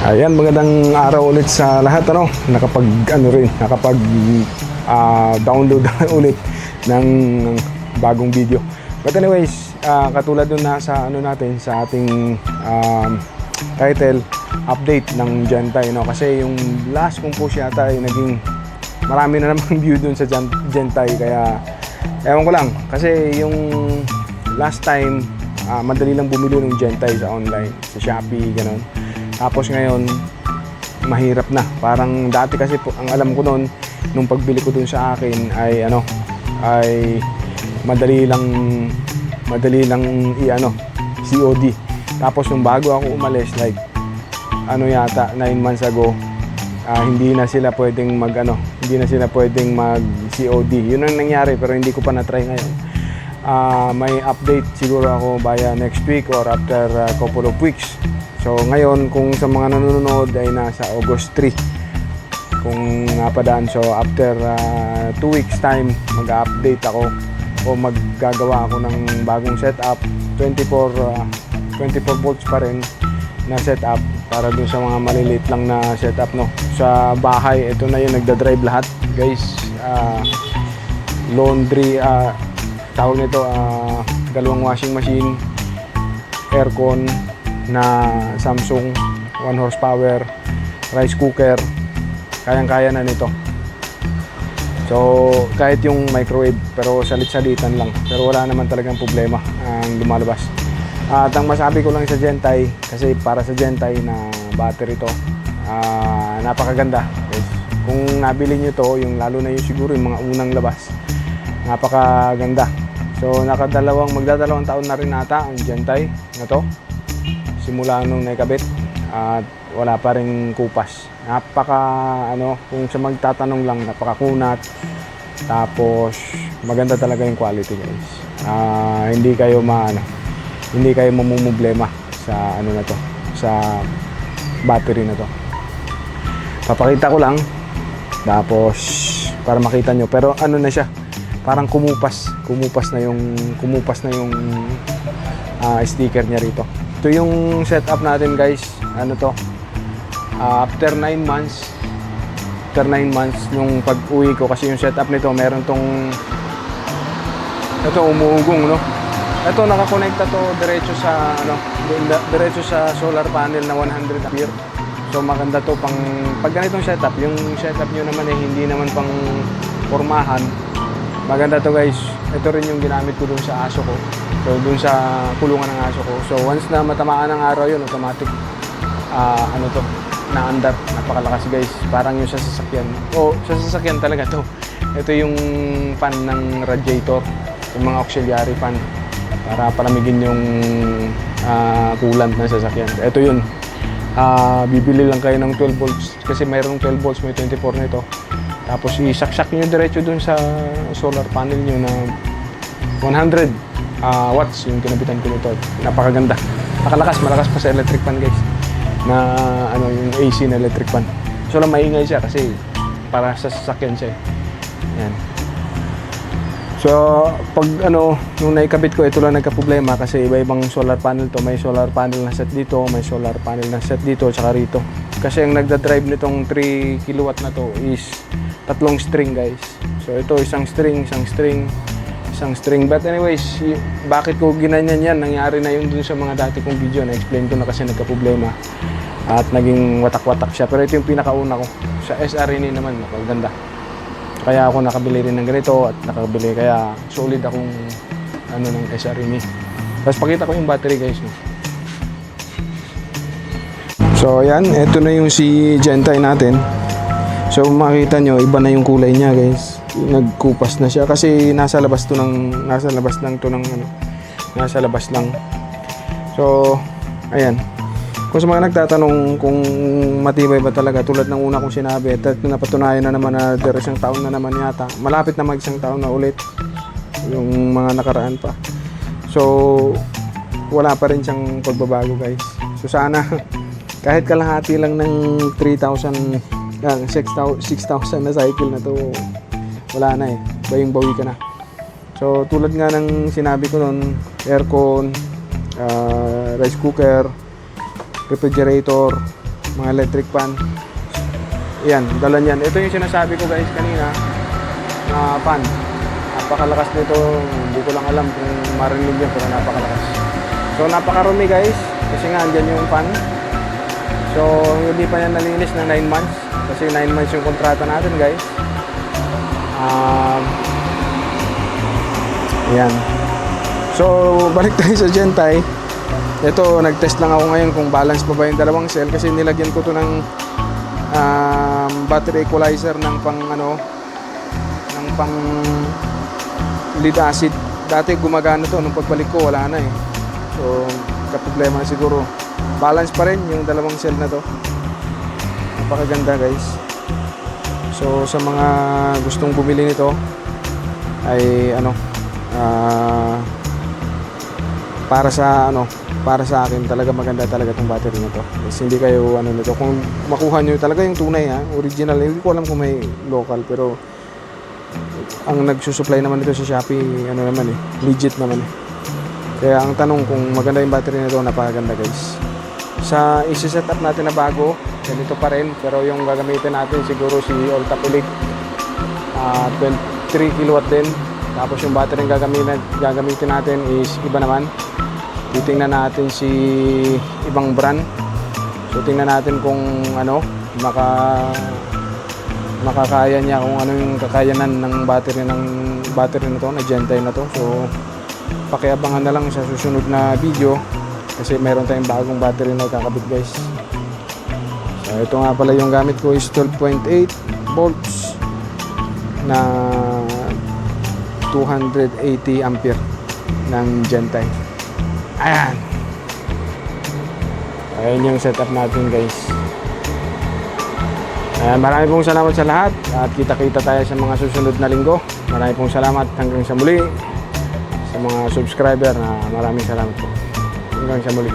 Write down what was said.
Ayan, magandang araw ulit sa lahat. Nakapag download ulit ng bagong video. But anyways, katulad dun nasa natin sa ating title update ng Gentay, no? Kasi yung last kong post yata ay naging marami na namang view dun sa Gentay, kaya ewan ko lang kasi yung last time madali lang bumili ng Gentay sa online, sa Shopee, gano'n. Tapos ngayon, mahirap na. Parang dati kasi po, ang alam ko noon, nung pagbili ko dun sa akin ay ay madali lang COD. Tapos nung bago ako umalis, like yata 9 months ago, hindi na sila pwedeng mag COD. Yun ang nangyari, pero hindi ko pa na-try ngayon. May update siguro ako via next week or after a couple of weeks. So ngayon, kung sa mga nanonood ay nasa August 3 kung napadaan, so after 2 weeks time mag-update ako o maggagawa ako ng bagong setup, 24 volts pa rin na setup para dun sa mga maliliit lang na setup, no. Sa bahay, ito na yung nagda-drive lahat, guys. Laundry, tawag nito, dalawang washing machine, aircon na Samsung 1 horsepower, rice cooker, kayang-kaya na nito. So kahit yung microwave, pero salit-salitan lang, pero wala naman talagang problema ang lumalabas. At ang masabi ko lang sa Gentay, kasi para sa Gentay na battery to, napakaganda, guys. Kung nabili nyo to, yung lalo na yung siguro yung mga unang labas, napakaganda. So magdadalawang taon na rin ata ang Gentay na to, simula nung naikabit, at wala pa rin kupas. Kung sa magtatanong lang, napakakunat. Tapos maganda talaga yung quality, guys. Hindi kayo mamumblema sa na to, sa battery na to. Papakita ko lang, tapos para makita nyo, pero na siya, parang kumupas na yung sticker niya rito. Ito yung setup natin, guys. After 9 months nung pag-uwi ko, kasi yung setup nito meron tong umuugong, no. Ito nakakonekta to diretso sa solar panel na 100 ampere. So maganda to pag ganitong setup. Yung setup nyo naman hindi naman pang pormahan. Maganda to, guys. Ito rin yung ginamit ko dun sa aso ko. So dun sa kulungan ng aso ko. So once na matamaan ng araw yun, automatic naandar. Napakalakas, guys. Parang yung sa sasakyan. Sa sasakyan talaga to. Ito yung fan ng radiator, yung mga auxiliary fan para palamigin yung coolant ng sasakyan. Ito yun. Bibili lang kayo ng 12 volts kasi mayroong 12 volts, may 24 nito. Tapos isaksak nyo diretso dun sa solar panel nyo na 100 watts yung kinabitan ko nito. Napakaganda. Malakas pa sa electric fan, guys. Na yung AC na electric fan. So lang maingay siya kasi para sa sasakyan siya. Yan. So pag nung naikabit ko, ito lang nagka-problema kasi iba-ibang solar panel to. May solar panel na set dito, may solar panel na set dito, tsaka rito. Kasi ang nagda-drive nitong 3 kilowatt na to is 3 string, guys. So ito isang string. But anyways, bakit ko ginanyan yan? Nangyari na yun dun sa mga dati kong video. Na-explain ko na kasi nagka-problema at naging watak-watak siya. Pero ito yung pinakauna ko. Sa SRNA naman, napaganda. Kaya ako nakabili rin ng ganito at kaya solid akong ng SRNA. Tapos pakita ko yung battery, guys. So ayan, ito na yung si Gentay natin. So makita nyo, iba na yung kulay niya, guys. Nagkupas na siya kasi nasa labas lang. So ayan, kung sa mga nagtatanong kung matibay ba talaga, tulad ng una kong sinabi, at napatunayan na naman na isang taon na naman yata, malapit na isang taon na ulit yung mga nakaraan pa. So wala pa rin siyang pagbabago, guys. So sana kahit kalahati lang ng 6,000 na cycle na to, wala na bayong-bawi ka na. So tulad nga ng sinabi ko noon, aircon, rice cooker, refrigerator, mga electric fan. Yan, dala niyan. Ito yung sinasabi ko guys kanina na fan. Napakalakas nito. Hindi ko lang alam kung marinig niyo pero napakalakas. So napakarumi guys kasi nga andyan yung fan. So hindi pa yan nalinis ng 9 months kasi 9 months yung kontrata natin guys. Yan. So balik tayo sa Gentay. Ito, nag-test lang ako ngayon kung balance pa ba yung dalawang cell kasi nilagyan ko to ng battery equalizer ng pang lead acid. Dati gumagana to, nung pagbalik ko wala na eh. So, kaproblema siguro. Balance pa rin yung dalawang cell na to. Napakaganda guys. So, sa mga gustong bumili nito ay para sa akin talaga maganda talaga tong battery na to. Kasi hindi kayo nito. Kung makuha nyo talaga yung tunay original, hindi ko alam kung may local pero ang nagsusupply naman nito sa Shopee, legit naman eh. Kaya ang tanong kung maganda yung battery nito, napakaganda guys. Sa isi-set up natin na bago, ganito pa rin pero yung gagamitin natin siguro si Alltap Elite 23 kW din. Tapos yung battery yung gagamitin natin is iba naman. Titingnan natin si ibang brand. So tingnan natin kung makakaya niya, kung ano yung kakayanan ng battery na to, na Gentay na to. So pakiabangan na lang sa susunod na video kasi meron tayong bagong battery na kakabit guys. So ito nga pala yung gamit ko is 12.8 volts na 280 ampere ng Gentay. Ayan yung setup natin guys. Marami pong salamat sa lahat at kita-kita tayo sa mga susunod na linggo. Marami pong salamat hanggang sa muli. Sa mga subscriber na maraming salamat po. Hanggang sa muli.